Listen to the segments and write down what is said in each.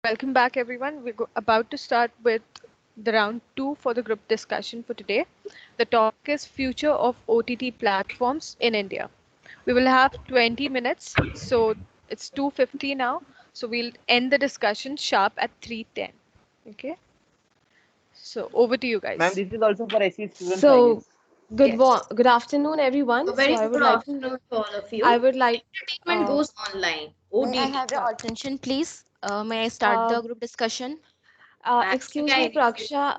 Welcome back, everyone. We're about to start with the round two for the group discussion for today. The topic is future of OTT platforms in India. We will have 20 minutes, so it's 2:50 now. So we'll end the discussion sharp at 3:10. Okay. So over to you Ma'am, guys. this is also for SE students, I So, guess. Yes. good afternoon, A everyone. very good afternoon to all of I you. would like, Entertainment uh, goes online. May I OTT. have your attention, please? May I start uh, the group discussion? Ma'am, you excuse me, can initiate. Praksha.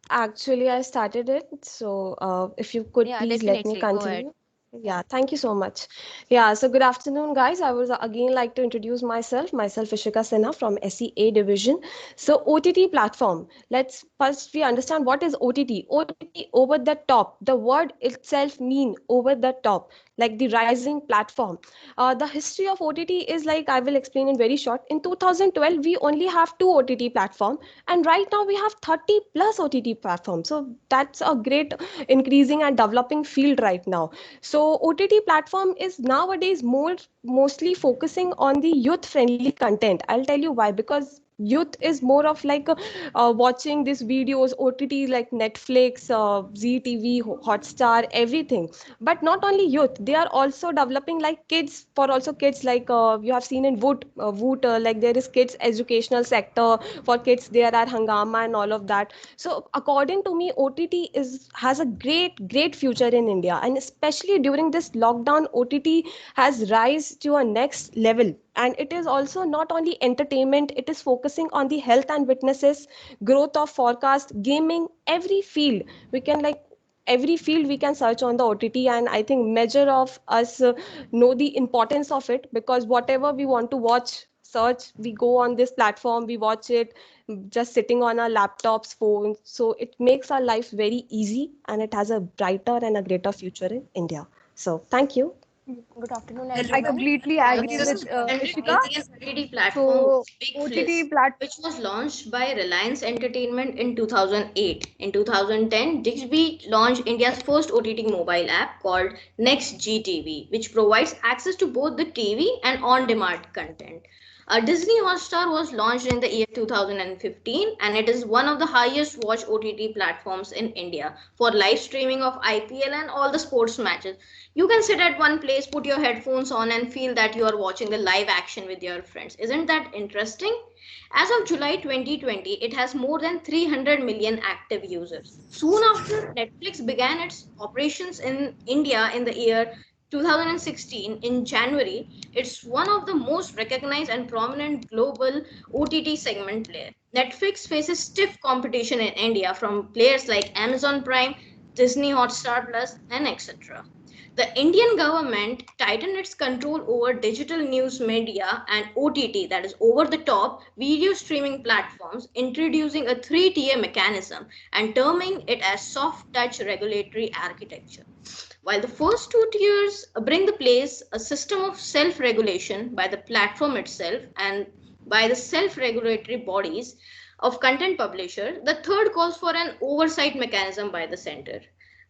Actually, I started it. So, if you could Yeah, please let me definitely. Go ahead. continue. Yeah, thank you so much. Yeah, so good afternoon, guys. I would again like to introduce myself, Ishika Sinha from SEA division. So, OTT platform. Let's first we understand what is OTT. OTT over the top. The word itself mean over the top, like the rising platform. The history of OTT is like I will explain in very short. In 2012, we only have two OTT platform, and right now we have 30 plus OTT platforms. So that's a great increasing and developing field right now. So OTT platform is nowadays mostly focusing on the youth friendly content. I'll tell you why. Because youth is more of like watching these videos OTT like Netflix, ZTV, Hotstar, everything. But not only youth, they are also developing like kids, for also kids, like you have seen in Woot, like there is kids educational sector. For kids there are Hangama and all of that. So according to me, OTT is has a great future in India, and especially during this lockdown, OTT has rise to a next level. And it is also not only entertainment, it is focusing on the health and witnesses, growth of forecast, gaming, every field. We can like every field we can search on the OTT. And I think measure of us know the importance of it, because whatever we want to watch, search, we go on this platform, we watch it just sitting on our laptops, phones. So it makes our life very easy, and it has a brighter and a greater future in India. So thank you. Good afternoon, I The everyone. completely the agree with first branded Ishika. Indian OTT platform So was Big OTT Fliss, plat. which was launched by Reliance Entertainment in 2008. In 2010, Dixby launched India's first OTT mobile app called Next GTV, which provides access to both the TV and on-demand content. Disney Hotstar was launched in the year 2015, and it is one of the highest watched OTT platforms in India for live streaming of IPL and all the sports matches. You can sit at one place, put your headphones on, and feel that you are watching the live action with your friends. Isn't that interesting? As of July 2020, it has more than 300 million active users. Soon after, Netflix began its operations in India in the year 2016 in January. It's one of the most recognized and prominent global OTT segment player. Netflix faces stiff competition in India from players like Amazon Prime, Disney Hotstar Plus, and etc. The Indian government tightened its control over digital news media and OTT, that is over the top video streaming platforms, introducing a three-tier mechanism and terming it as soft touch regulatory architecture. While the first two tiers bring the place a system of self-regulation by the platform itself and by the self-regulatory bodies of content publisher, the third calls for an oversight mechanism by the center.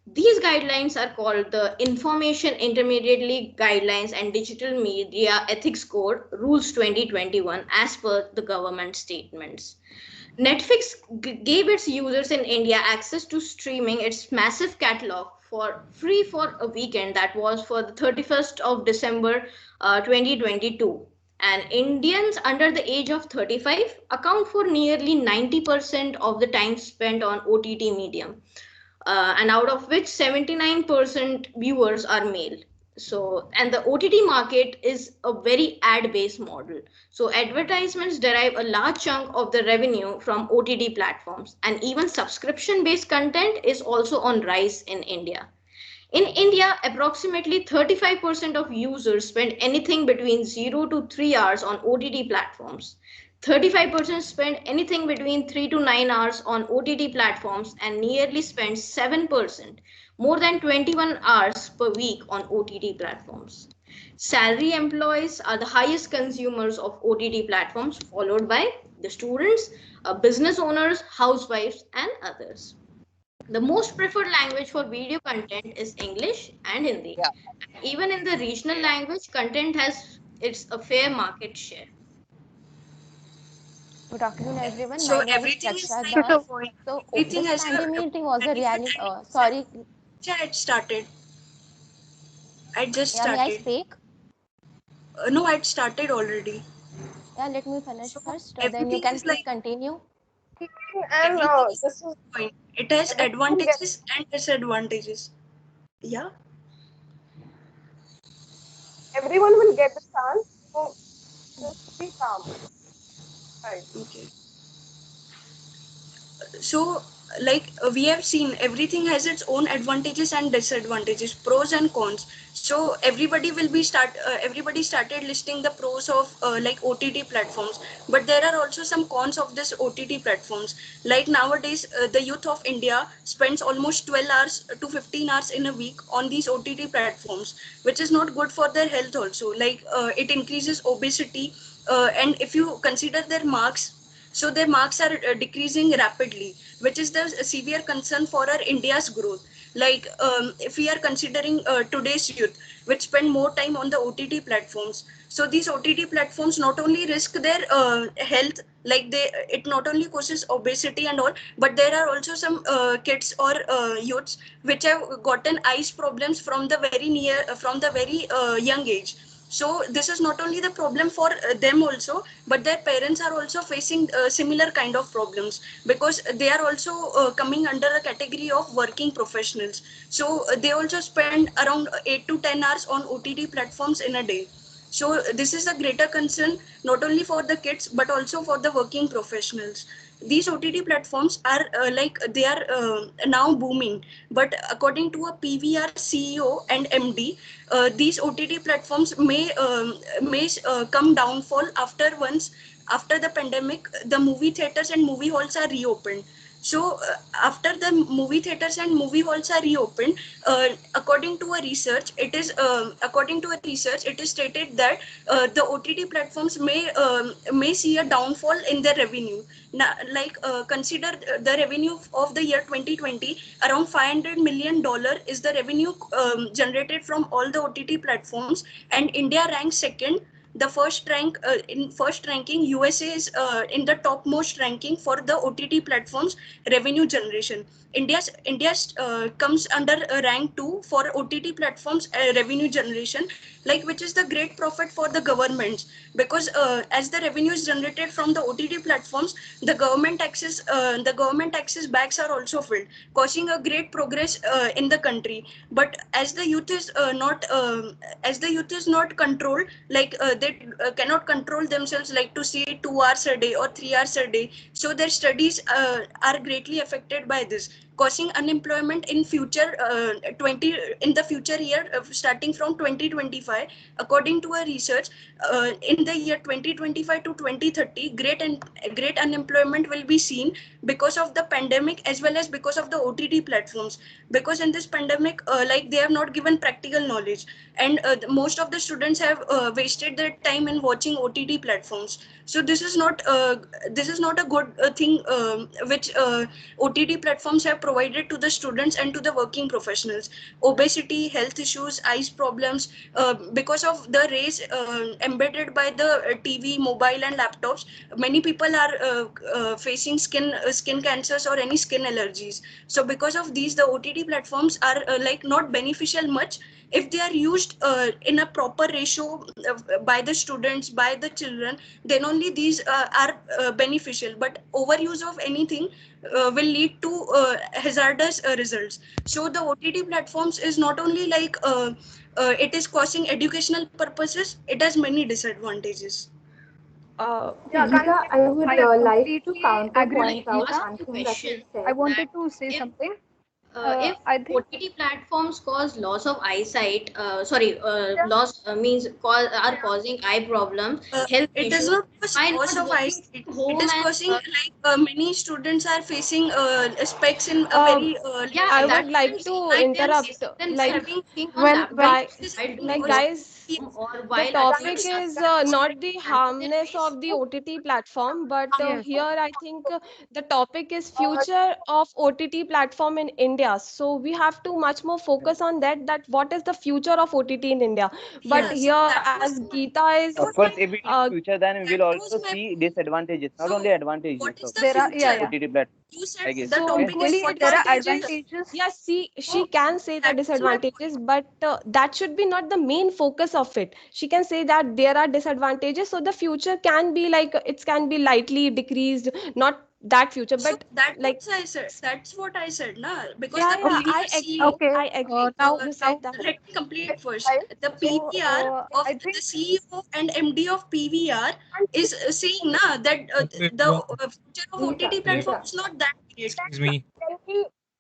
These guidelines are called the Information Intermediary Guidelines and Digital Media Ethics Code Rules 2021 as per the government statements. Netflix gave its users in India access to streaming its massive catalog for free for a weekend, that was for the 31st of December 2022. And Indians under the age of 35 account for nearly 90% of the time spent on OTT medium, and out of which 79% viewers are male. So, and the OTT market is a very ad based model. So, advertisements derive a large chunk of the revenue from OTT platforms, and even subscription based content is also on rise in India. In India, approximately 35% of users spend anything between 0 to 3 hours on OTT platforms. 35% spend anything between 3 to 9 hours on OTT platforms, and nearly spend 7%, more than 21 hours per week on OTT platforms. Salary employees are the highest consumers of OTT platforms, followed by the students, business owners, housewives, and others. The most preferred language for video content is English and Hindi. Yeah. Even in the regional language, content has its a fair market share. Good afternoon, everyone. So My name is everything is Raksha like Das. going. So Everything this has a pandemic was a benefit reality. and Sorry, yeah, it started. I just yeah, may I started. speak? No, it started already. Yeah, let me finish So first. Then you everything can is please like continue. And everything is this is going. It has everyone will get advantages and disadvantages. Yeah. everyone will get the chance. So just be calm. Right. Okay. So like we have seen everything has its own advantages and disadvantages, pros and cons. So everybody started listing the pros of like OTT platforms, but there are also some cons of this OTT platforms. Like nowadays the youth of India spends almost 12 hours to 15 hours in a week on these OTT platforms, which is not good for their health also. Like it increases obesity, and if you consider their marks, so their marks are decreasing rapidly, which is the severe concern for our India's growth. Like if we are considering today's youth, which spend more time on the OTT platforms, so these OTT platforms not only risk their health, like it not only causes obesity and all, but there are also some kids or youths which have gotten eyes problems from the very young age. So this is not only the problem for them also, but their parents are also facing similar kind of problems, because they are also coming under a category of working professionals. So they also spend around 8 to 10 hours on OTT platforms in a day. So this is a greater concern not only for the kids but also for the working professionals. These OTT platforms are they are now booming, but according to a PVR CEO and MD, these OTT platforms may come downfall after the pandemic the movie theaters and movie halls are reopened. So after the movie theaters and movie halls are reopened, according to a research, it is stated that the OTT platforms may see a downfall in their revenue. Now, like consider the revenue of the year 2020, around $500 million is the revenue generated from all the OTT platforms, and India ranks second. The first ranking, USA is in the topmost ranking for the OTT platforms revenue generation. India's comes under rank 2 for OTT platforms revenue generation, like which is the great profit for the governments, because as the revenue is generated from the OTT platforms, the government taxes bags are also filled, causing a great progress in the country. But as the youth is not controlled, like they cannot control themselves, like to see 2 hours a day or 3 hours a day, so their studies are greatly affected by this, causing unemployment in future 20 in the future year starting from 2025. According to a research, in the year 2025 to 2030, great unemployment will be seen because of the pandemic as well as because of the OTT platforms. Because in this pandemic, like they have not given practical knowledge, and most of the students have wasted their time in watching OTT platforms. So this is not a good thing which OTT platforms have provided to the students and to the working professionals. Obesity, health issues, eyes problems, because of the rays embedded by the TV, mobile, and laptops. Many people are facing skin cancers or any skin allergies. So because of these, the OTT platforms are like not beneficial much if they are used in a proper ratio by the students, by the children. Then only these are beneficial. But overuse of anything will lead to hazardous results. So the OTT platforms is not only like it is causing educational purposes, it has many disadvantages. Yeah, Ishika, I would I like to completely agree with counterpoint I out ask Ishika. you a something that you question I said. wanted that to say if something. if I think OTT platforms cause loss of eyesight, yeah, loss means cause are causing eye problems, health It does issues. not cause Why loss not of working eyesight. from It home is and causing like many students are facing specs in a Uh, very yeah, I less would that's age. what like I'm saying. to Like If they they are are interrupt. facing, then they are Like, working on when laptop guy, this while doing like work guys, from home or the while topic attending is classes or not any the under their harmness race. of the OTT platform, but yes, here I think the topic is future of OTT platform in India. India. So we have to much more focus on that what is the future of OTT in India. But Yes, here, that was as my- Geeta is, Of course, if we talk future, then we that will was also my see point. disadvantages, not So, only advantages what is of the There are, future? OTT platform, You said I guess. the so topic is equally what there is are the future. advantages. yes, she can say the That was my point. disadvantages, but that should be not the main focus of it. She can say that there are disadvantages, so the future can be like it can be lightly decreased, not that future, So but that's like what I said. That's what I said, na? Because yeah, the yeah, PVR I agree. CEO, Okay. I agree. Now, You now, said that. let me complete first. guys. The So, PVR of I the think CEO and MD of PVR is saying na that the future of OTT platform is not that great. Excuse me.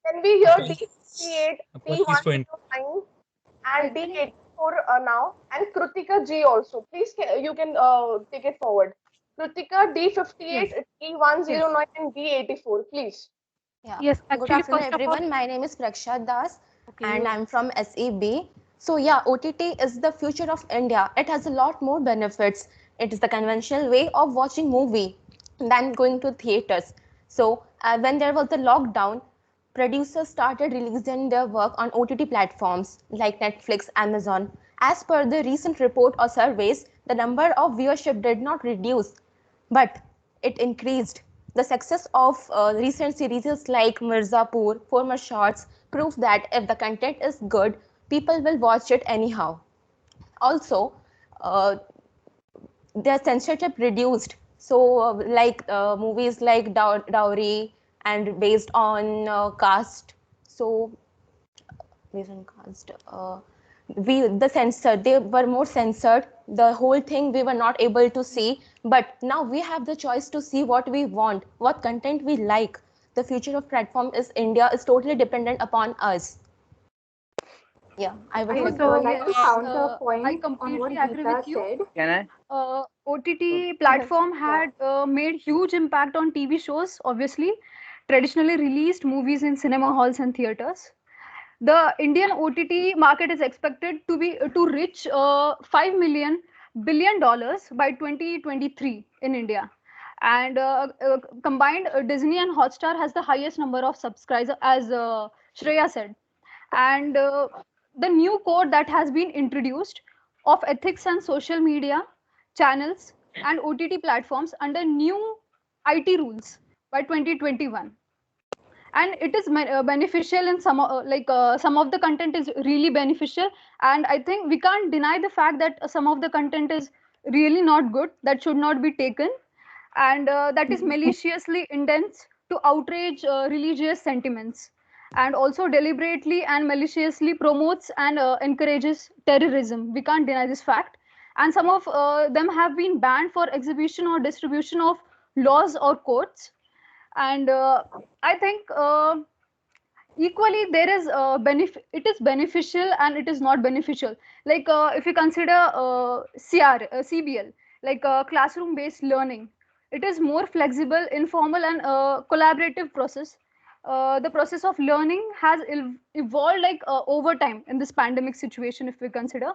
Can we hear Apologies. D58, Apologies for D109 and D84 now, and Kritika G also. Please, you can take it forward. Kritika D58, yes, yes, D109 and D84, please. Yeah. yes. Good Actually, afternoon, first of all, everyone. My name is Praksha Das, okay, and I'm from SEB. So yeah, OTT is the future of India. It has a lot more benefits. It is the conventional way of watching movie than going to theaters. So when there was the lockdown, producers started releasing their work on OTT platforms like Netflix, Amazon. As per the recent report or surveys, the number of viewership did not reduce, but it increased. The success of recent series like Mirzapur, Former Shots, prove that if the content is good, people will watch it anyhow. Also, uh, their censorship reduced. So, movies like Dowry and based on caste. So, based on caste, they were more censored. The whole thing we were not able to see, but now we have the choice to see what we want, what content we like. The future of platform is India is totally dependent upon us. Yeah, I would I like would to. like to yes, I counterpoint on what completely agree with Geeta you. said. Can I? OTT Yes, platform yeah. had made huge impact on TV shows, obviously, traditionally released movies in cinema halls and theaters. The Indian OTT market is expected to reach $5 million by 2023 in India. And combined, Disney and Hotstar has the highest number of subscribers, as Shreya said. And the new code that has been introduced of ethics and social media channels and OTT platforms under new IT rules by 2021, and it is beneficial in some of the content is really beneficial, and I think we can't deny the fact that some of the content is really not good, that should not be taken, and that is maliciously intends to outrage religious sentiments, and also deliberately and maliciously promotes and encourages terrorism. We can't deny this fact, and some of them have been banned for exhibition or distribution of laws or courts, and I think equally there is benefit, it is beneficial and it is not beneficial. Like if you consider CBL, like classroom based learning, it is more flexible, informal, and collaborative process. The process of learning has evolved like over time in this pandemic situation. If we consider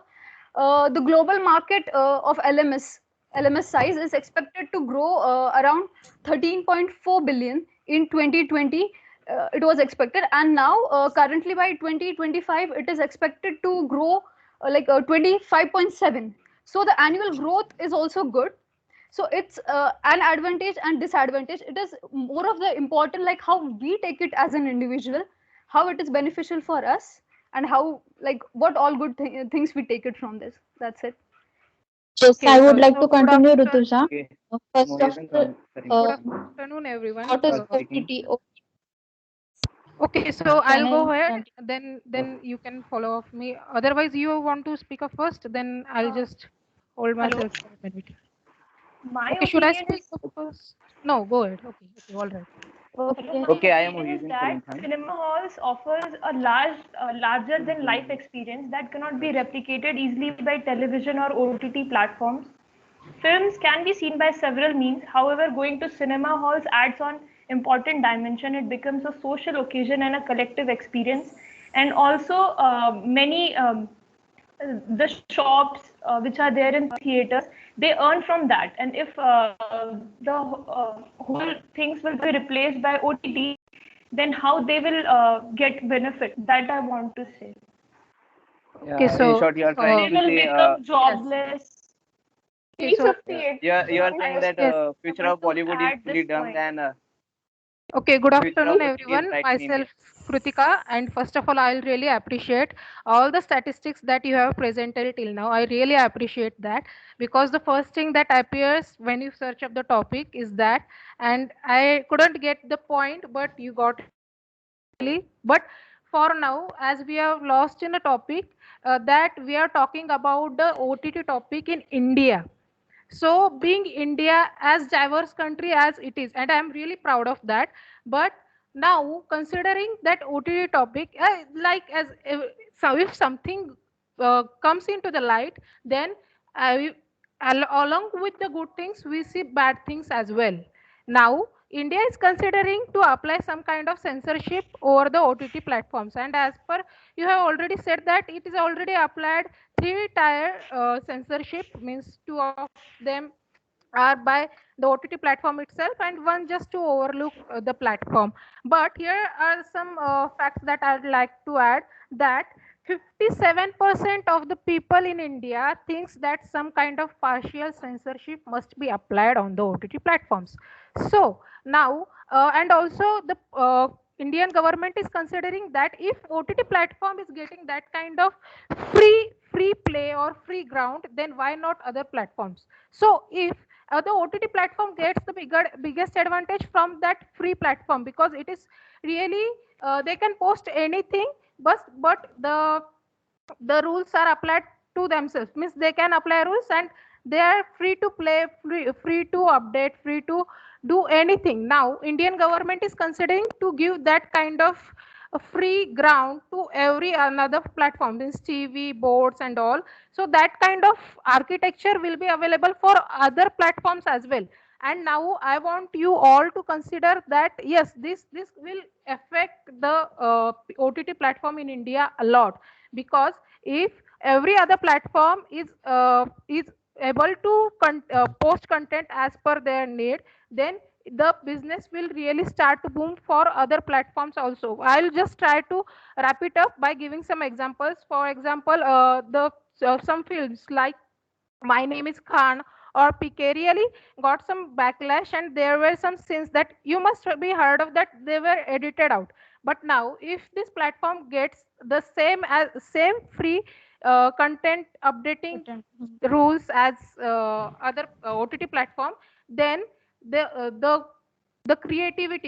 the global market of LMS size is expected to grow around 13.4 billion in 2020. It was expected, and now currently by 2025 it is expected to grow 25.7. So the annual growth is also good. So it's an advantage and disadvantage. It is more of the important, like how we take it as an individual, how it is beneficial for us, and how, like, what all good things we take it from this. That's it. Yes, Okay, I would like so to continue, Rutuja. Okay. First of Mohit all, sorry. good uh, afternoon, everyone. what is Speaking. OTT? Okay, so Can I'll go I? ahead. Then you can follow up me. Otherwise, you want to speak up first. Then I'll just hold myself for a minute. My Okay, should I opinion speak is up first? No, go ahead. Okay, all right. Okay. my Okay, I am opinion is Mohit that Karim. cinema halls offers a larger than life experience that cannot be replicated easily by television or OTT platforms. Films can be seen by several means. However, going to cinema halls adds on important dimension. It becomes a social occasion and a collective experience. And also, many the shops which are there in theaters, they earn from that. And if the whole things will be replaced by OTT, then how they will get benefit. That I want to say. Yeah, Okay, in so short, you are They trying to will say, become jobless. okay, so 358. you are I saying was that yes. future able of to Bollywood is add fully this done, point. and Okay, good future of afternoon, OTT is everyone. bright in India. Myself, Krutika, and first of all, I'll really appreciate all the statistics that you have presented till now. I really appreciate that because the first thing that appears when you search up the topic is that, and I couldn't get the point, but you got it really. But for now, as we have lost in a topic, that we are talking about the OTT topic in India. So being India as diverse country as it is, and I'm really proud of that. But now considering that OTT topic, like as so if something comes into the light, then along with the good things we see bad things as well. Now India is considering to apply some kind of censorship over the OTT platforms, and as per you have already said that it is already applied three-tier censorship, means two of them are by the OTT platform itself and one just to overlook the platform. But here are some facts that I'd like to add, that 57% of the people in India thinks that some kind of partial censorship must be applied on the OTT platforms. So now, and also the Indian government is considering that if OTT platform is getting that kind of free play or free ground, then why not other platforms? So if the OTT platform gets the biggest advantage from that free platform, because it is really they can post anything, but the rules are applied to themselves, means they can apply rules and they are free to play, free to update, free to do anything. Now Indian government is considering to give that kind of a free ground to every another platform, means TV boards and all. So that kind of architecture will be available for other platforms as well. And now I want you all to consider that yes, this will affect the OTT platform in India a lot, because if every other platform is able to post content as per their need, then the business will really start to boom for other platforms also. I'll just try to wrap it up by giving some examples. For example, the some films like My Name is Khan or PK really got some backlash, and there were some scenes that you must be heard of that they were edited out. But now if this platform gets the same free content updating rules as other OTT platform, then the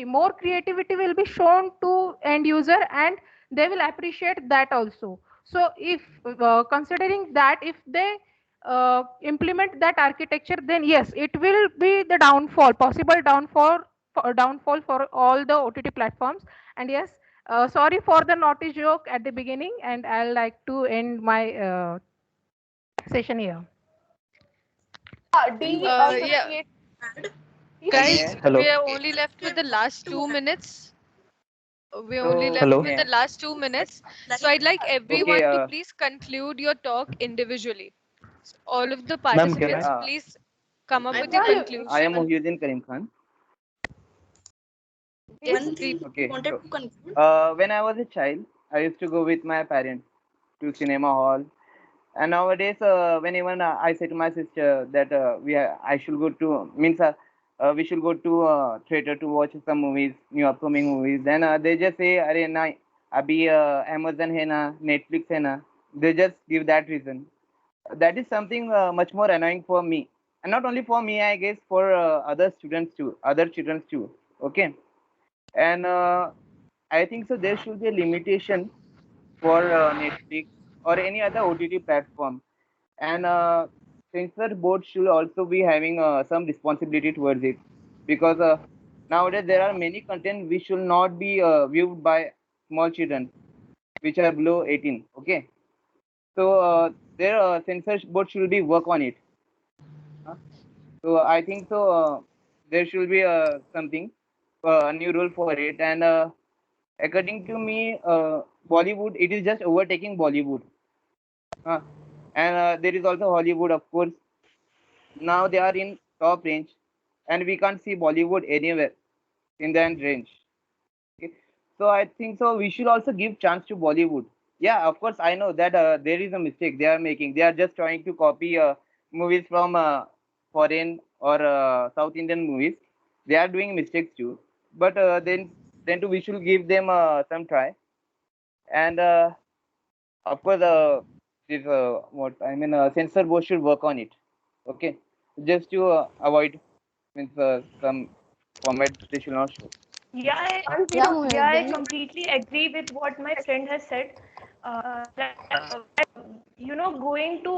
more creativity will be shown to end user, and they will appreciate that also. So if considering that if they implement that architecture, then yes, it will be the possible downfall for all the OTT platforms. And yes, sorry for the naughty joke at the beginning, and I'll like to end my session here. Can we Yeah, add? guys, Okay, we Hello. are only left with the last 2 minutes. We're only so left Hello. with the last 2 minutes. So I'd like okay, everyone to please conclude your talk individually. So all of the Ma'am, can okay. I? participants, please come up I with your want I am conclusion. Mohyuddin Karim Khan. Yes, One please. thing I Okay, wanted so to conclude. when I was a child, I used to go with my parents to cinema hall. And nowadays, when even I say to my sister that I should go to means we should go to theater to watch some movies, new upcoming movies. Then they just say, "अरे ना अभी Amazon है ना, Netflix है ना." They just give that reason. That is something much more annoying for me, and not only for me, I guess for other students too, other children too. Okay, and I think so. There should be a limitation for Netflix or any other OTT platform, and censor board should also be having some responsibility towards it, because nowadays there are many content which should not be viewed by small children which are below 18. Okay, so their censor board should be work on it. Huh? So I think so. There should be something a new rule for it, and according to me, Bollywood it is just overtaking Bollywood. Huh? And there is also Hollywood, of course. Now they are in top range, and we can't see Bollywood anywhere in that range. Okay? So I think so. We should also give chance to Bollywood. Yeah, of course, I know that there is a mistake they are making. They are just trying to copy movies from foreign or South Indian movies. They are doing mistakes too. But then too, we should give them some try. And of course, this what I mean, censor board should work on it. Okay, just to avoid means some format they should not show. Yeah, Yeah, I Mohiuddin. completely agree with what my friend has said. Going to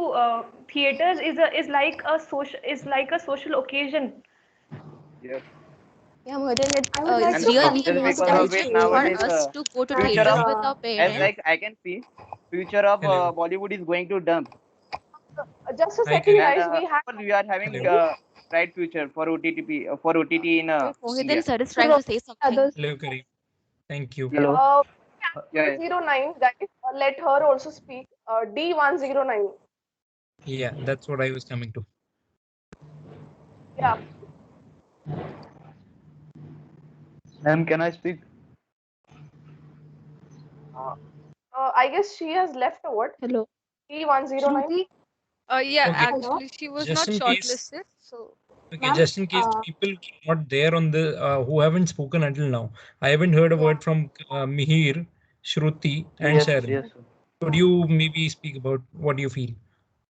theaters is like a social occasion. Yes. Yeah, Mohiuddin, I would like And it's to really a just because of compliment it nostalgic for nowadays, us to go to future that of theaters with our as parents. like I can see, future of Hello. Bollywood is going to dump. just a Hi, second, Karim. And guys. We of have course we are having Hello. bright future for OTT in Wait, Mohiuddin India. sir is trying to say something. others. Hello, Karim. Thank you. Yes. Yeah. 109, guys. Let her also speak. D109. Yeah, that's what I was coming to. Yeah. Ma'am, can I speak? I guess she has left or what? Hello. D109. Shruti, Yeah, Okay, Hello. actually, she was just not in case. shortlisted. So, Okay, Ma'am, just in case people not there on the who haven't spoken until now. I haven't heard a yeah. word from Mihir, Shruti, and Yes, Sharon. yes, sir. Could you maybe speak about what you feel?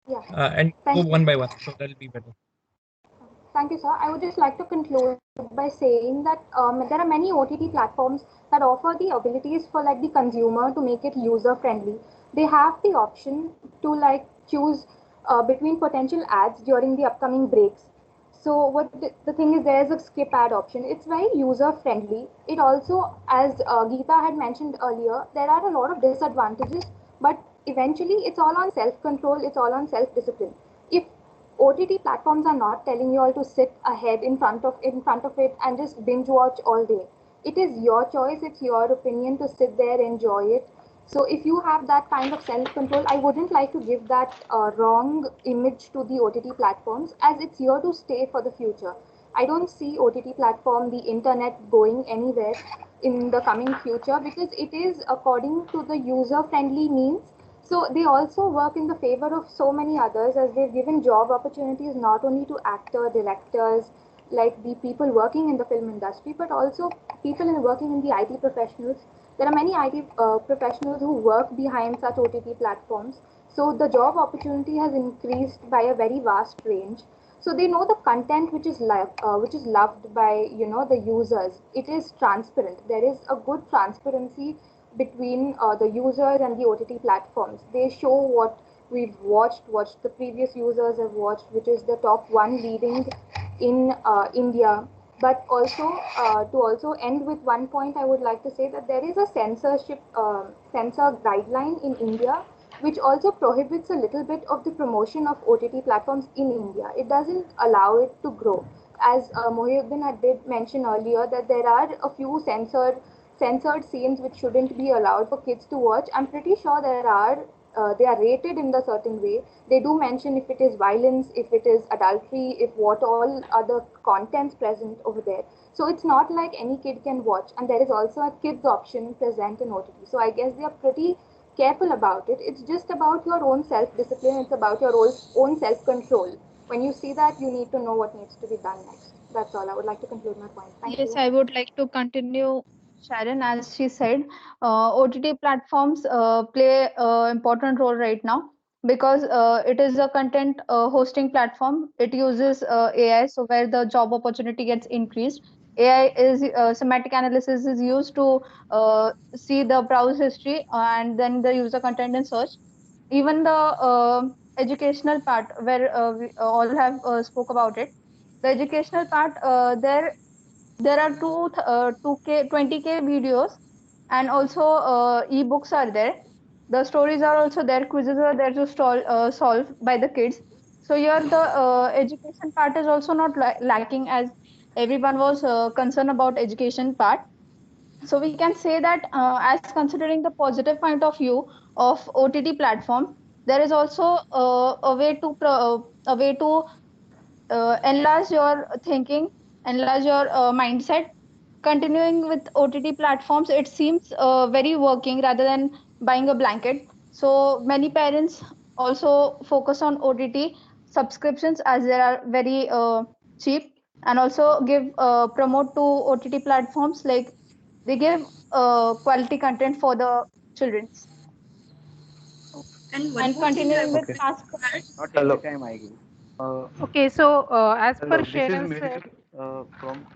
Yeah. And go Thank one by one, so that'll be better. Thank you, sir. I would just like to conclude by saying that there are many OTT platforms that offer the abilities for like the consumer to make it user friendly. They have the option to like choose between potential ads during the upcoming breaks. So what the thing is, there is a skip ad option. It's very user friendly. It also, as Geeta had mentioned earlier, there are a lot of disadvantages, but eventually it's all on self control. It's all on self discipline. If OTT platforms are not telling you all to sit ahead in front of it and just binge watch all day. It is your choice, it's your opinion to sit there, enjoy it. So if you have that kind of self-control, I wouldn't like to give that wrong image to the OTT platforms as it's here to stay for the future. I don't see OTT platform, the internet going anywhere in the coming future because it is according to the user-friendly means. So they also work in the favor of so many others as they've given job opportunities not only to actor, directors, like the people working in the film industry, but also people working in the IT professionals. There are many IT professionals who work behind such OTT platforms. So the job opportunity has increased by a very vast range. So they know the content which is loved by the users. It is transparent. There is a good transparency between the users and the OTT platforms. They show what we've watched, what the previous users have watched, which is the top one leading in India. But also, to also end with one point, I would like to say that there is a censor guideline in India, which also prohibits a little bit of the promotion of OTT platforms in India. It doesn't allow it to grow. As Mohiuddin had did mention earlier, that there are a few censored scenes which shouldn't be allowed for kids to watch. I'm pretty sure they are rated in the certain way. They do mention if it is violence, if it is adultery, if what all other contents present over there. So it's not like any kid can watch, and there is also a kids option present in OTT. So I guess they are pretty careful about it. It's just about your own self discipline. It's about your own self control. When you see that, you need to know what needs to be done next. That's all. I would like to conclude my point. Thank Yes, you. I would like to continue Sharon, as she said, OTT platforms play an important role right now because it is a content hosting platform. It uses AI, so where the job opportunity gets increased. AI is semantic analysis is used to see the browse history and then the user content and search. Even the educational part, where we all have spoke about it. The educational part, there are 2k 20k videos, and also ebooks are there. The stories are also there, quizzes are there to solve by the kids. So here the education part is also not lacking, as everyone was concerned about education part. So we can say that as considering the positive point of view of OTT platform, there is also a way to enlarge your thinking, enlarge your mindset, continuing with OTT platforms, it seems very working rather than buying a blanket. So many parents also focus on OTT subscriptions as they are very cheap, and also give promote to OTT platforms, like they give quality content for the children. And one And more thing I continuing with would Okay. like mass. to add. Not every Hello. time I give. Uh, Okay, so as per Hello. This is Shreya's, Mihir from.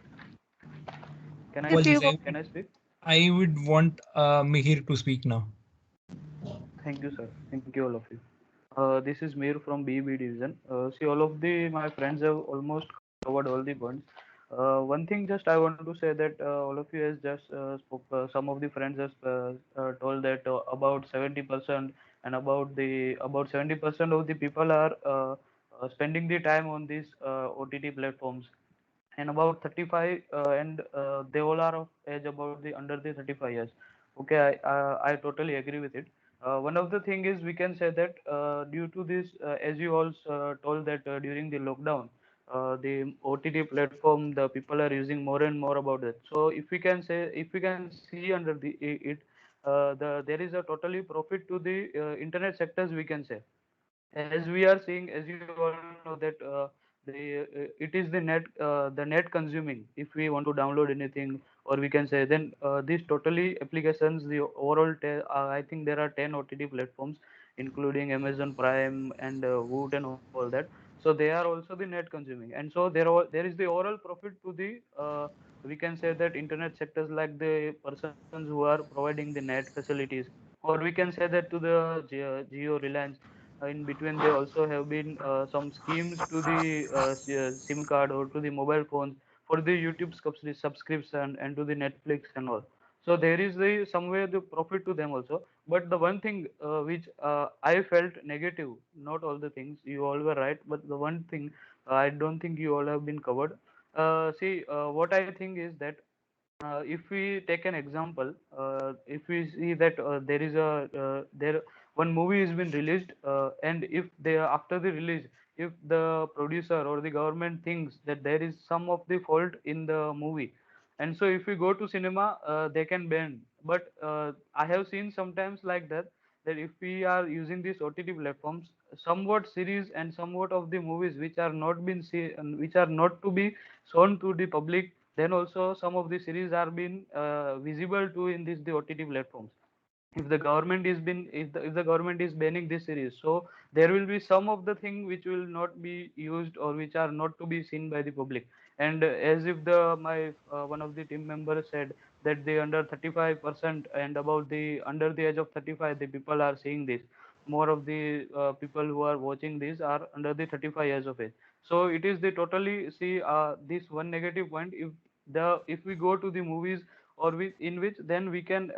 Can I if you Apologies. go, can I speak? I would want Mihir to speak now. Thank you, sir. Thank you, all of you. This is Mir from BB division. See, all of the my friends have almost covered all the points. One thing just I want to say that all of you has just spoke. Some of the friends has told that about 70% and about 70% of the people are spending the time on these OTT platforms, and about 35 and they all are of age about the under the 35 years. Okay, I totally agree with it. One of the thing is we can say that due to this, as you all told that during the lockdown, the OTT platform, the people are using more and more about it. So if we can say, if we can see under it, there is a totally profit to the internet sectors, we can say. As we are seeing, as you all know that it is the net consuming. If we want to download anything, or we can say, then these totally applications, the overall I think there are 10 OTT platforms, including Amazon Prime and Woot and all that. So they are also the net consuming, and so there is the overall profit to the we can say that internet sectors, like the persons who are providing the net facilities, or we can say that to the Geo Reliance. In between, they also have been some schemes to the SIM card or to the mobile phones for the YouTube subscription and to the Netflix and all. So there is the somewhere the profit to them also. But the one thing which I felt negative, not all the things you all were right, but the one thing I don't think you all have been covered. See, what I think is that if we take an example, if we see that there is a there one movie has been released, and if they after the release, if the producer or the government thinks that there is some of the fault in the movie, and so if we go to cinema, they can ban. But I have seen sometimes like that, that if we are using these OTT platforms, somewhat series and somewhat of the movies which are not been seen, which are not to be shown to the public, then also some of the series are being visible to in this the OTT platforms. If the government is been if the government is banning this series, so there will be some of the thing which will not be used or which are not to be seen by the public. And as if the my one of the team members said that the under 35% and about the under the age of 35, the people are seeing this. More of the people who are watching this are under the 35 years of age. So it is the totally see this one negative point. If we go to the movies or in which, then we can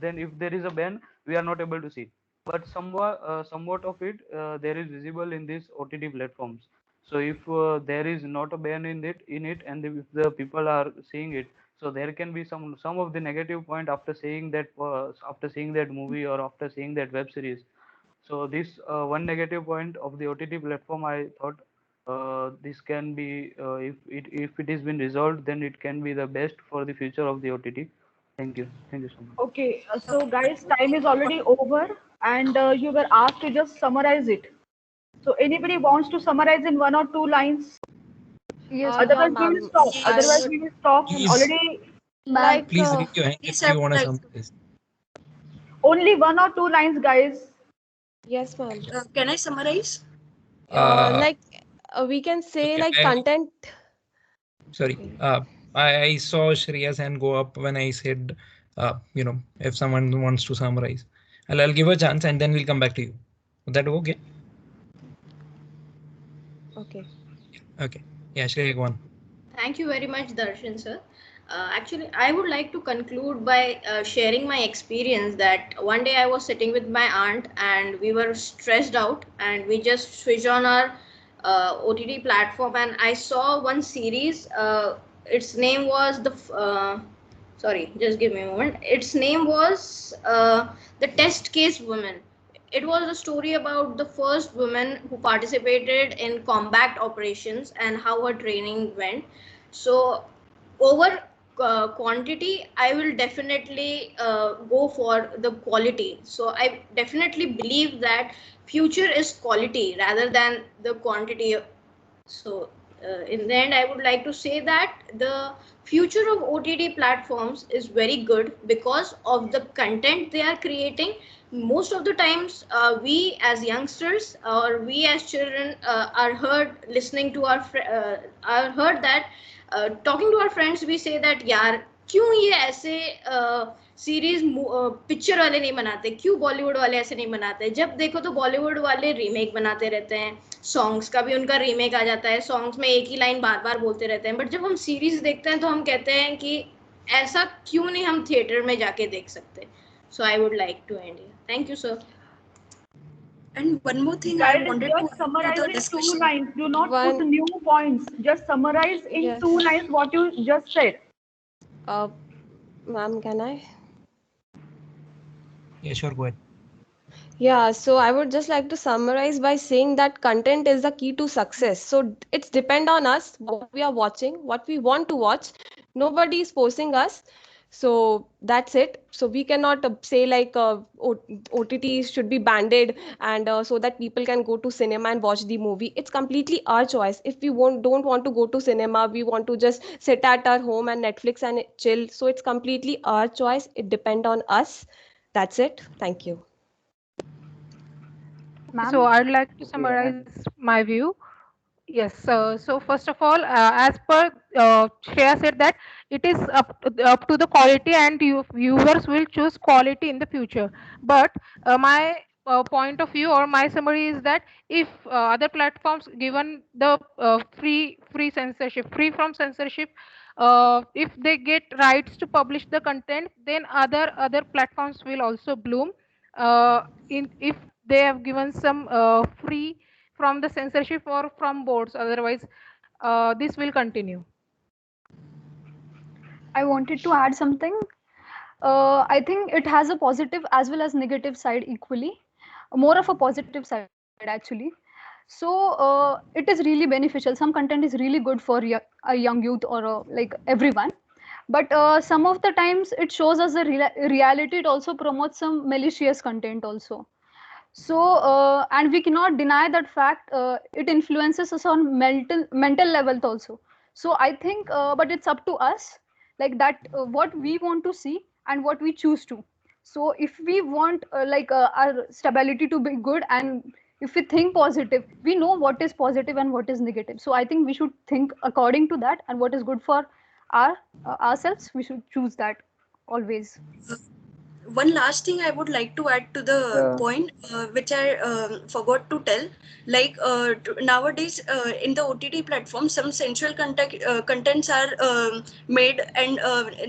then if there is a ban, we are not able to see. But somewhat of it there is visible in these OTT platforms. So if there is not a ban in it, and if the people are seeing it, so there can be some of the negative point after seeing that movie or after seeing that web series. So this one negative point of the OTT platform, I thought this can be if it is been resolved, then it can be the best for the future of the OTT. Thank you so much. Okay, so guys, time is already over, and you were asked to just summarize it. So anybody wants to summarize in 1 or 2 lines? Yes, Otherwise, we will ma'am. stop. I Otherwise, Yes. would we will stop. Please, Already, like, please raise your hand if Yes, I you would want to like. summarize. only 1 or 2 lines, guys. yes, ma'am. Can I summarize? Uh, Like, we can say okay, like content. sorry. Okay. I saw Shreya's hand go up when I said, if someone wants to summarize. I'll give a chance and then we'll come back to you. Would that okay? Okay. Okay. Yeah, Shreya, go on. Thank you very much, Darshan sir. Actually, I would like to conclude by sharing my experience that one day I was sitting with my aunt and we were stressed out and we just switched on our OTT platform and I saw one series. Its name was sorry, just give me a moment. Its name was The Test Case Woman. It was a story about the first woman who participated in combat operations and how her training went. So, over quantity, I will definitely go for the quality. So I definitely believe that future is quality rather than the quantity. So in the end, I would like to say that the future of OTT platforms is very good because of the content they are creating. Most of the times, we as youngsters or we as children are heard listening to are heard that talking to our friends, we say that यार क्यों ये ऐसे series picture वाले नहीं बनाते, क्यों बॉलीवुड वाले ऐसे नहीं बनाते. जब देखो तो बॉलीवुड वाले रीमेक बनाते रहते हैं, सॉन्ग्स का भी उनका रीमेक आ जाता है, सॉन्ग्स में एक ही लाइन बार बार बोलते रहते हैं. बट जब हम सीरीज देखते हैं तो हम कहते हैं कि ऐसा क्यों नहीं हम थिएटर में जाके देख सकते. So I would like to end here. Thank you sir. And one more thing I Guys, wanted just to summarize add to the in 2 discussion. lines. Do not put new points. Just summarize in Yes. 2 lines what you just said. Ma'am, can I? Yeah, sure, go ahead. Yeah, so I would just like to summarize by saying that content is the key to success. So it's depend on us what we are watching, what we want to watch. Nobody is forcing us. So that's it. So we cannot say like OTT should be banned and so that people can go to cinema and watch the movie. It's completely our choice. If we don't want to go to cinema, we want to just sit at our home and Netflix and chill. So it's completely our choice. It depends on us. That's it. Thank you. So I'd like to summarize my view. Yes. So first of all, as per Shreya said that it is up to the quality, and you viewers will choose quality in the future. But my point of view or my summary is that if other platforms given the free censorship, free from censorship, if they get rights to publish the content, then other platforms will also bloom. In if they have given some free from the censorship or from boards, otherwise this will continue. I wanted to add something. I think it has a positive as well as negative side equally, more of a positive side actually. So it is really beneficial. Some content is really good for a young youth or like everyone. But some of the times it shows us the reality. It also promotes some malicious content also. So and we cannot deny that fact. It influences us on mental level also. So I think, but it's up to us, like that what we want to see and what we choose to. So if we want our stability to be good, and if we think positive, we know what is positive and what is negative. So I think we should think according to that, and what is good for ourselves, we should choose that always. One last thing I would like to add to the point, which I forgot to tell. Like nowadays, in the OTT platform, some sensual contents are made, and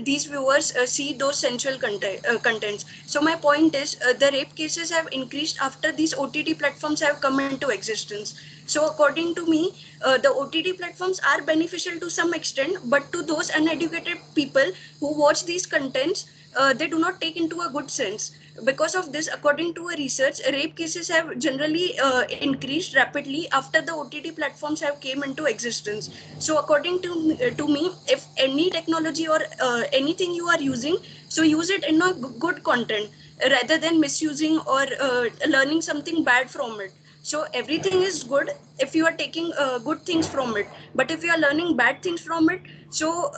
these viewers see those sensual contents. So my point is, the rape cases have increased after these OTT platforms have come into existence. So according to me, the OTT platforms are beneficial to some extent, but to those uneducated people who watch these contents, they do not take into a good sense. Because of this, according to a research, rape cases have generally increased rapidly after the OTT platforms have came into existence. So according to me, if any technology or anything you are using, so use it in a good content rather than misusing or learning something bad from it. So everything is good if you are taking good things from it, but if you are learning bad things from it, so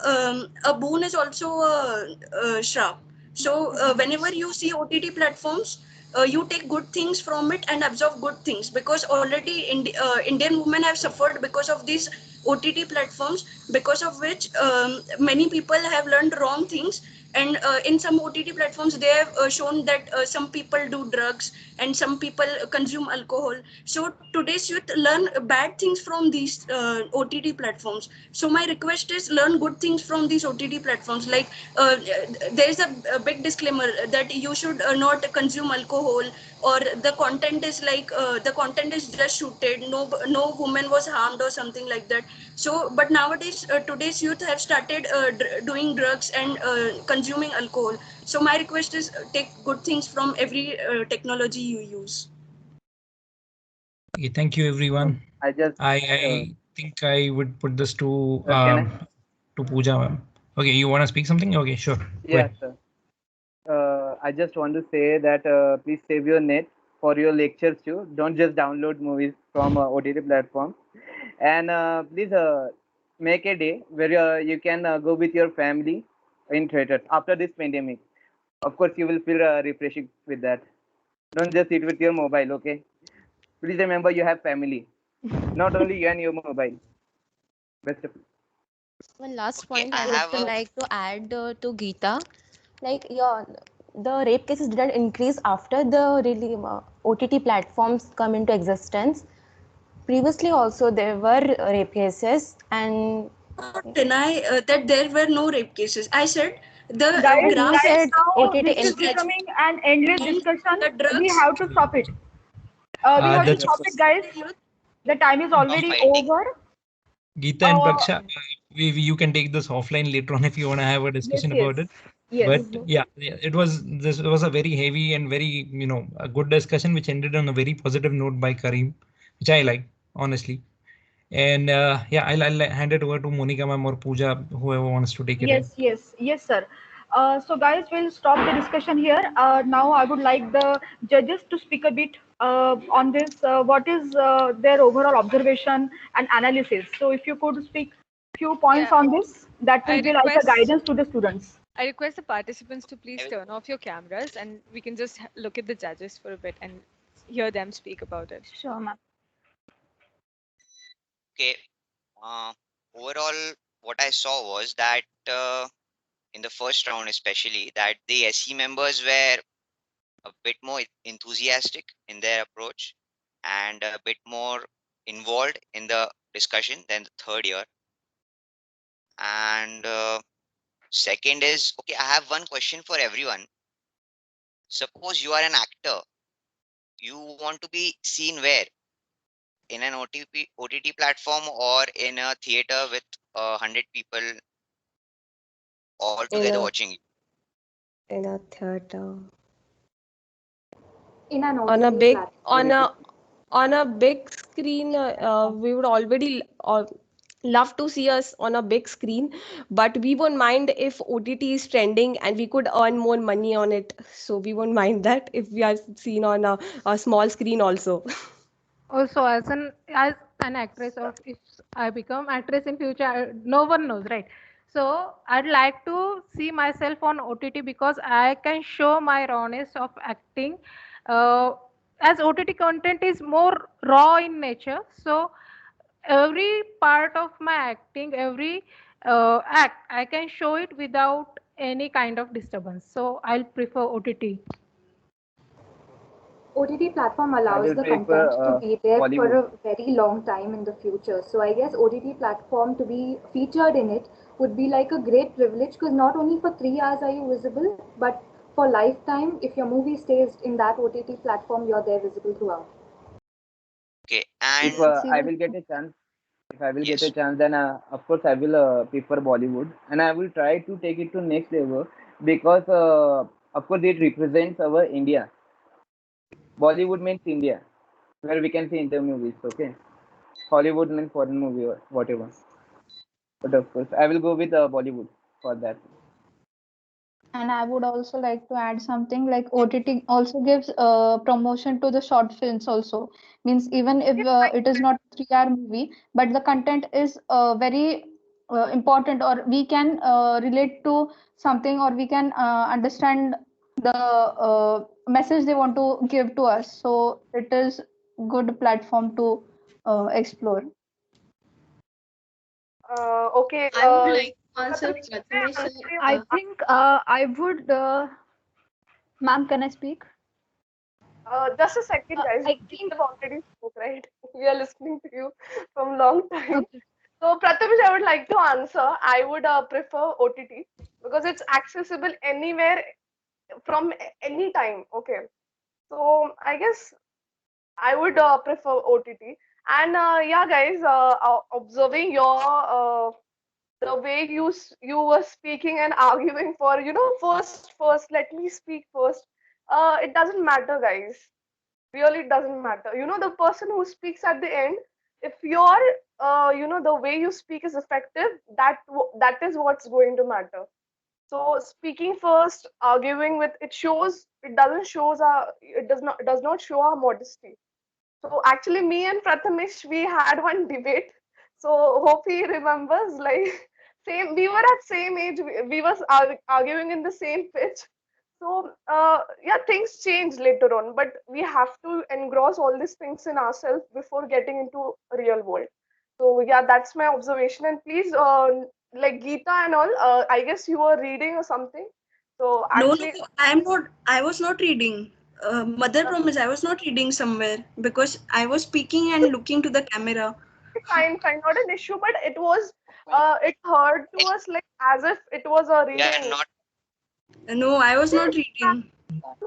a boon is also a sharp. So whenever you see OTT platforms, you take good things from it and absorb good things, because already Indian women have suffered because of these OTT platforms, because of which many people have learned wrong things. And in some OTT platforms, they have shown that some people do drugs and some people consume alcohol. So today's youth learn bad things from these OTT platforms. So my request is, learn good things from these OTT platforms. Like there is a big disclaimer that you should not consume alcohol, or the content is like the content is just shooted, no woman was harmed or something like that. So but nowadays today's youth have started doing drugs and consuming alcohol. So my request is, take good things from every technology you use. Okay, thank you everyone. I think I would put this to can I? Pooja ma'am. Okay, you want to speak something? Okay, sure. Go Yes, ahead. sir. I just want to say that please save your net for your lectures too. Don't just download movies from OTT platform. And please make a day where you can go with your family in theaters after this pandemic. Of course, you will feel refreshing with that. Don't just sit with your mobile, okay? Please remember you have family, not only you and your mobile. Best of One last Okay, point I I would have a like to add to Geeta. Like, yeah, the rape cases didn't increase after the really OTT platforms come into existence. Previously, also there were rape cases, and Deny that there were no rape cases. I said the Guys, you graph guys, said now OTT this is increased. becoming an endless and discussion. the We drugs. have to stop it. We have to That's stop it, guys. The time is of already fighting. over. Geeta and Uh, Praksha. You can take this offline later on if you want to have a yes, discussion yes, about it. yes. But yeah, it was this was a very heavy and very a good discussion which ended on a very positive note by Kareem, which I like honestly. And yeah, I'll hand it over to Monica ma'am or Pooja, whoever wants to take it ahead. Yes, yes, yes, sir. So, guys, we'll stop the discussion here. Now, I would like the judges to speak a bit on this. What is their overall observation and analysis? So, if you could speak few points Yeah, on this, that I will be like a request guidance to the students. I request the participants to I please will, turn off your cameras and we can just look at the judges for a bit and hear them speak about it. Sure, ma'am. okay. Uh, Overall, what I saw was that in the first round, especially, that the SE members were a bit more enthusiastic in their approach and a bit more involved in the discussion than the third year. And second is, okay, I have one question for everyone. Suppose you are an actor, you want to be seen where? In an OTT platform or in a theater with 100 people all in together a watching you? theater In an on a OTT big platform. on a big screen. We would already love to see us on a big screen, but we won't mind if OTT is trending and we could earn more money on it. So we won't mind that if we are seen on a small screen also. Also, as an actress, or if I become actress in future, no one knows, right? So I'd like to see myself on OTT because I can show my rawness of acting. Uh, as OTT content is more raw in nature, so every part of my acting, every act, I can show it without any kind of disturbance. So I'll prefer OTT. OTT platform I allows will the content to prefer be there for Bollywood. a very long time in the future. So I guess OTT platform to be featured in it would be like a great privilege because not only for 3 hours are you visible, but for lifetime, if your movie stays in that OTT platform, you're there visible throughout. Okay, If and I will get a chance, if I will get a yes, chance, then of course I will prefer Bollywood, and I will try to take it to next level because of course it represents our India. Bollywood means India, where we can see Indian movies. Okay, Hollywood means foreign movie or whatever. But of course, I will go with Bollywood for that. And I would also like to add something like OTT also gives promotion to the short films also. Means even if it is not 3 hour movie, but the content is very important, or we can relate to something, or we can understand the message they want to give to us. So it is good platform to explore. Okay. I would like to answer Prathamesh, Prathamesh, sir. I think I would, ma'am, can I speak? Just a second, guys. I We think, have already spoke, right? We are listening to you from long time. okay. So, Prathamesh, I would like to answer. I would prefer OTT because it's accessible anywhere from any time. Okay. So, I guess I would prefer OTT. And yeah, guys, observing your the way you were speaking and arguing for first let me speak first. It doesn't matter, guys. Really, it doesn't matter. The person who speaks at the end, if you're the way you speak is effective, that is what's going to matter. So speaking first, arguing with it does not show our modesty. So actually, me and Prathamesh, we had one debate. So hope he remembers. Like same, we were at same age. We was arguing in the same pitch. So yeah, things change later on, but we have to engross all these things in ourselves before getting into real world. So yeah, that's my observation. And please, like Geeta and all, I guess you were reading or something. So No, actually, no, I am not. I was not reading. Mother promise, I was not reading somewhere because I was speaking and looking to the camera. fine, not an issue. But it heard to us like as if it was a We are reading. not. No, I was not reading. Fine.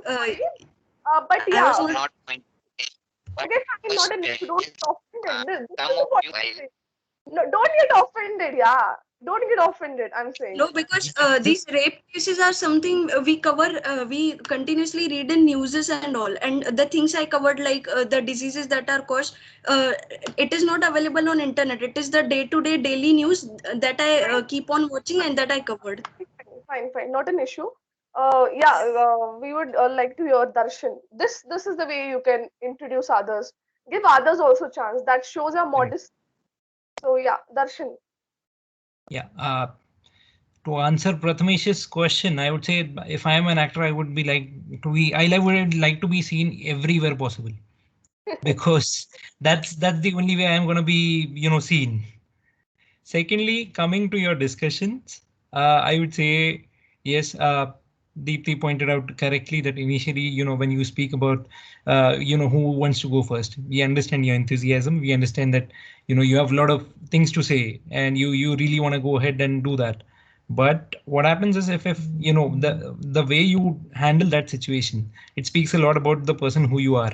But I was yeah, not. Not going. But okay, fine, not an issue. Don't get offended. This some is of what you I'm guys. saying. No, don't get offended. Yeah, don't get offended. I'm saying. No, because these rape cases are something we cover. We continuously read in newses and all, and the things I covered, like the diseases that are caused, it is not available on internet. It is the day-to-day daily news that I keep on watching and that I covered. Fine, not an issue. Yeah, we would like to hear Darshan. This is the way you can introduce others. Give others also chance. That shows a modest. So yeah, Darshan. Yeah. To answer Prathamesh's question, I would say if I am an actor, I would be like to be. Would like to be seen everywhere possible because that's the only way I am going to be seen. Secondly, coming to your discussions, I would say yes. Deepthi pointed out correctly that initially, when you speak about, who wants to go first, we understand your enthusiasm. We understand that, you have a lot of things to say and you really want to go ahead and do that. But what happens is if the way you handle that situation, it speaks a lot about the person who you are.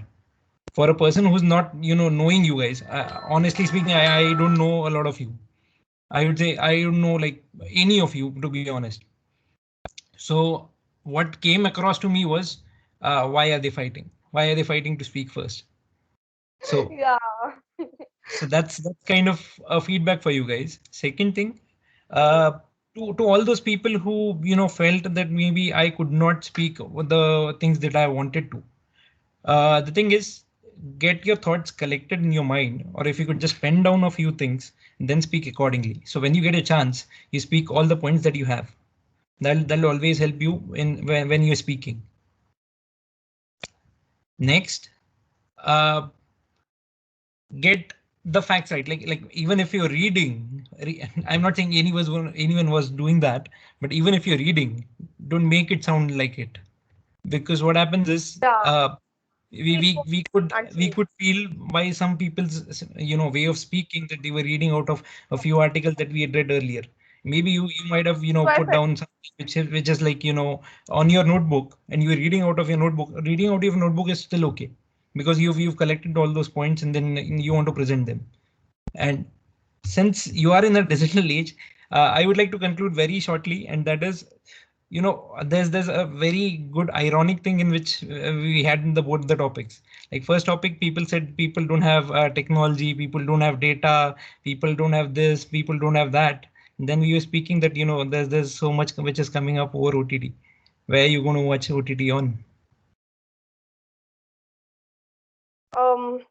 For a person who's not, knowing you guys, honestly speaking, I don't know a lot of you. I would say I don't know like any of you, to be honest. So what came across to me was, why are they fighting? Why are they fighting to speak first? So Yeah. that's kind of a feedback for you guys. Second thing, uh, to all those people who felt that maybe I could not speak the things that I wanted to. The thing is, get your thoughts collected in your mind, or if you could just pen down a few things, then speak accordingly. So when you get a chance, you speak all the points that you have. That'll always help you in when you're speaking. Next, uh, get the facts right. Like even if you're reading, I'm not saying anyone was doing that, but even if you're reading, don't make it sound like it, because what happens is, Yeah. we could feel by some people's way of speaking that they were reading out of a few articles that we had read earlier. Maybe you might have put down something which is like on your notebook, and you were reading out of your notebook. Reading out of your notebook is still okay because you've collected all those points and then you want to present them. And since you are in a decisional age, I would like to conclude very shortly, and that is, there's a very good ironic thing in which we had in both the topics. Like first topic, people said people don't have technology, people don't have data, people don't have this, people don't have that. And then we were speaking that there's so much which is coming up over OTT. Where are you going to watch OTT on? Um.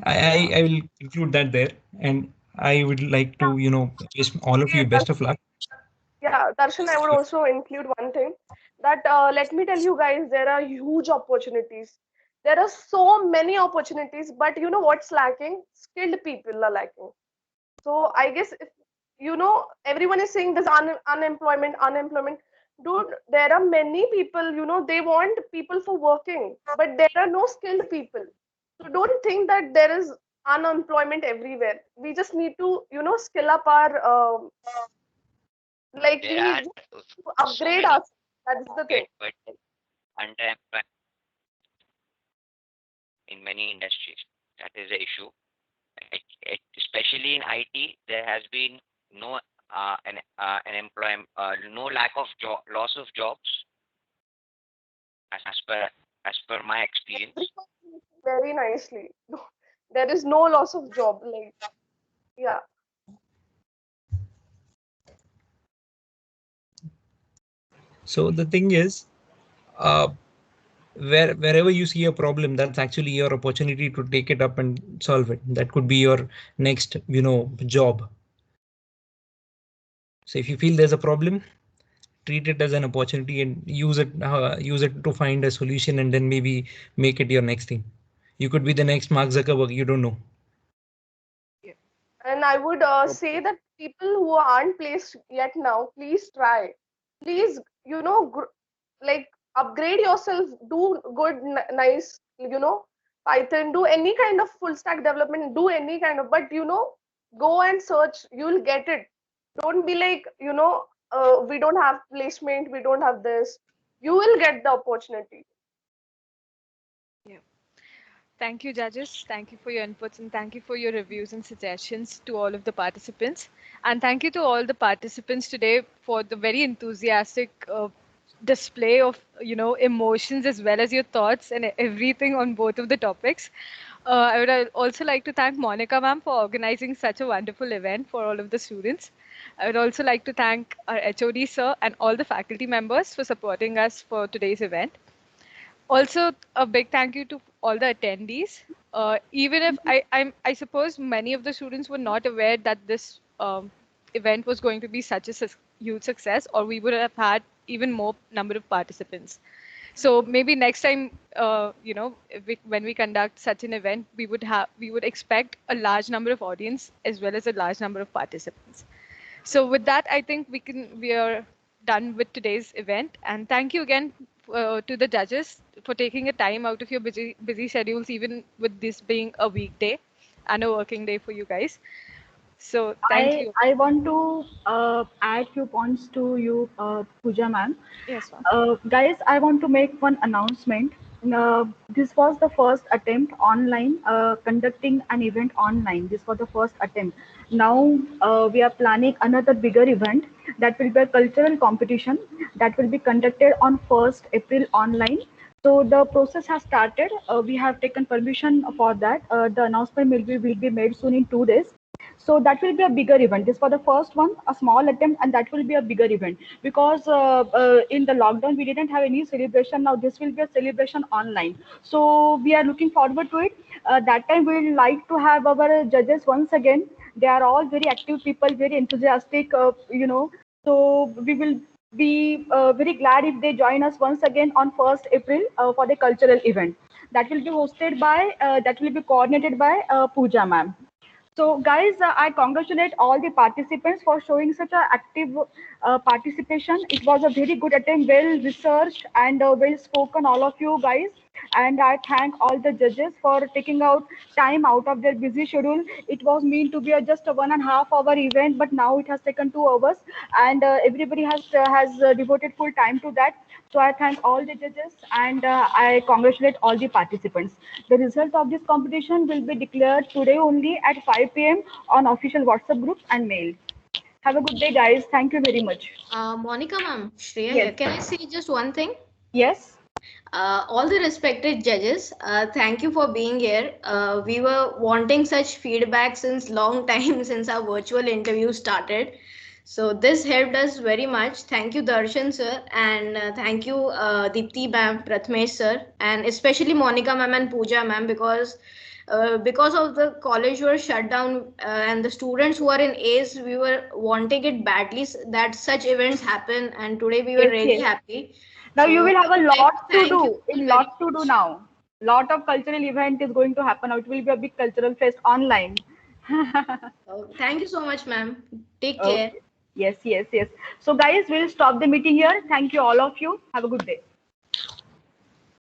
I will conclude that there, and I would like to wish all of you best of luck. Yeah, Darshan, I would also include one thing that let me tell you guys, there are huge opportunities. There are so many opportunities, but you know what's lacking? Skilled people are lacking. So I guess if everyone is saying there's unemployment. Dude, there are many people, they want people for working, but there are no skilled people. So don't think that there is unemployment everywhere. We just need to, skill up our like we There are need to so upgrade many us. That's the thing. pockets, but underemployment in many industries. That is the issue. Especially in IT, there has been no an employment, no lack of job, loss of jobs, as per my experience. Very nicely. There is no loss of job. Like, yeah. So the thing is, wherever you see a problem, that's actually your opportunity to take it up and solve it. That could be your next, job. So if you feel there's a problem, treat it as an opportunity and use it to find a solution, and then maybe make it your next thing. You could be the next Mark Zuckerberg. You don't know. And I would say that people who aren't placed yet now, please try. Please, like upgrade yourself, do good, nice, Python, do any kind of full stack development, do any kind of, but go and search, you'll get it. Don't be like, we don't have placement, we don't have this. You will get the opportunity. Thank you, judges. Thank you for your inputs and thank you for your reviews and suggestions to all of the participants. And thank you to all the participants today for the very enthusiastic display of, emotions as well as your thoughts and everything on both of the topics. I would also like to thank Monica ma'am for organizing such a wonderful event for all of the students. I would also like to thank our HOD sir and all the faculty members for supporting us for today's event. Also, a big thank you to all the attendees. Even if I suppose many of the students were not aware that this event was going to be such a huge success, or we would have had even more number of participants. So maybe next time, when we conduct such an event, we would expect a large number of audience as well as a large number of participants. So with that, I think we are done with today's event. And thank you again to the judges for taking a time out of your busy schedules, even with this being a weekday and a working day for you guys. So thank you. I want to add few points to you, Pooja ma'am. Yes, ma'am. Guys, I want to make one announcement. This was the first attempt online, conducting an event online. This was the first attempt. Now we are planning another bigger event that will be a cultural competition that will be conducted on 1st April online. So the process has started. We have taken permission for that. The announcement will be made soon in 2 days. So that will be a bigger event. This for the first one, a small attempt, and that will be a bigger event because in the lockdown we didn't have any celebration. Now this will be a celebration online. So we are looking forward to it. That time we will like to have our judges once again. They are all very active people, very enthusiastic. So we will be very glad if they join us once again on 1st April for the cultural event. That will be hosted by, that will be coordinated by Pooja ma'am. So guys, I congratulate all the participants for showing such an active participation. It was a very good attempt, well researched and well spoken, all of you guys. And I thank all the judges for taking out time out of their busy schedule. It was meant to be just a 1.5 hour event, but now it has taken 2 hours, and everybody has devoted full time to that. So I thank all the judges and I congratulate all the participants. The result of this competition will be declared today only at 5 p.m. on official WhatsApp group and mail. Have a good day, guys. Thank you very much. Monica ma'am, Shreya Yes. here. Can I say just one thing? Yes. All the respected judges, thank you for being here. We were wanting such feedback since long time since our virtual interview started. So this helped us very much. Thank you, Darshan sir, and thank you, Deepti ma'am, Pratmesh sir, and especially Monica ma'am and Pooja ma'am, because of the college were shut down and the students who are in A's, we were wanting it badly that such events happen, and today we were Yes, really yes. happy. Now So you will have a lot to thank do. you A very lot to do now. Lot of cultural event is going to happen. Now it will be a big cultural fest online. Thank you so much, ma'am. Take Okay. care. Yes, yes, yes. So guys, we'll stop the meeting here. Thank you all of you. Have a good day.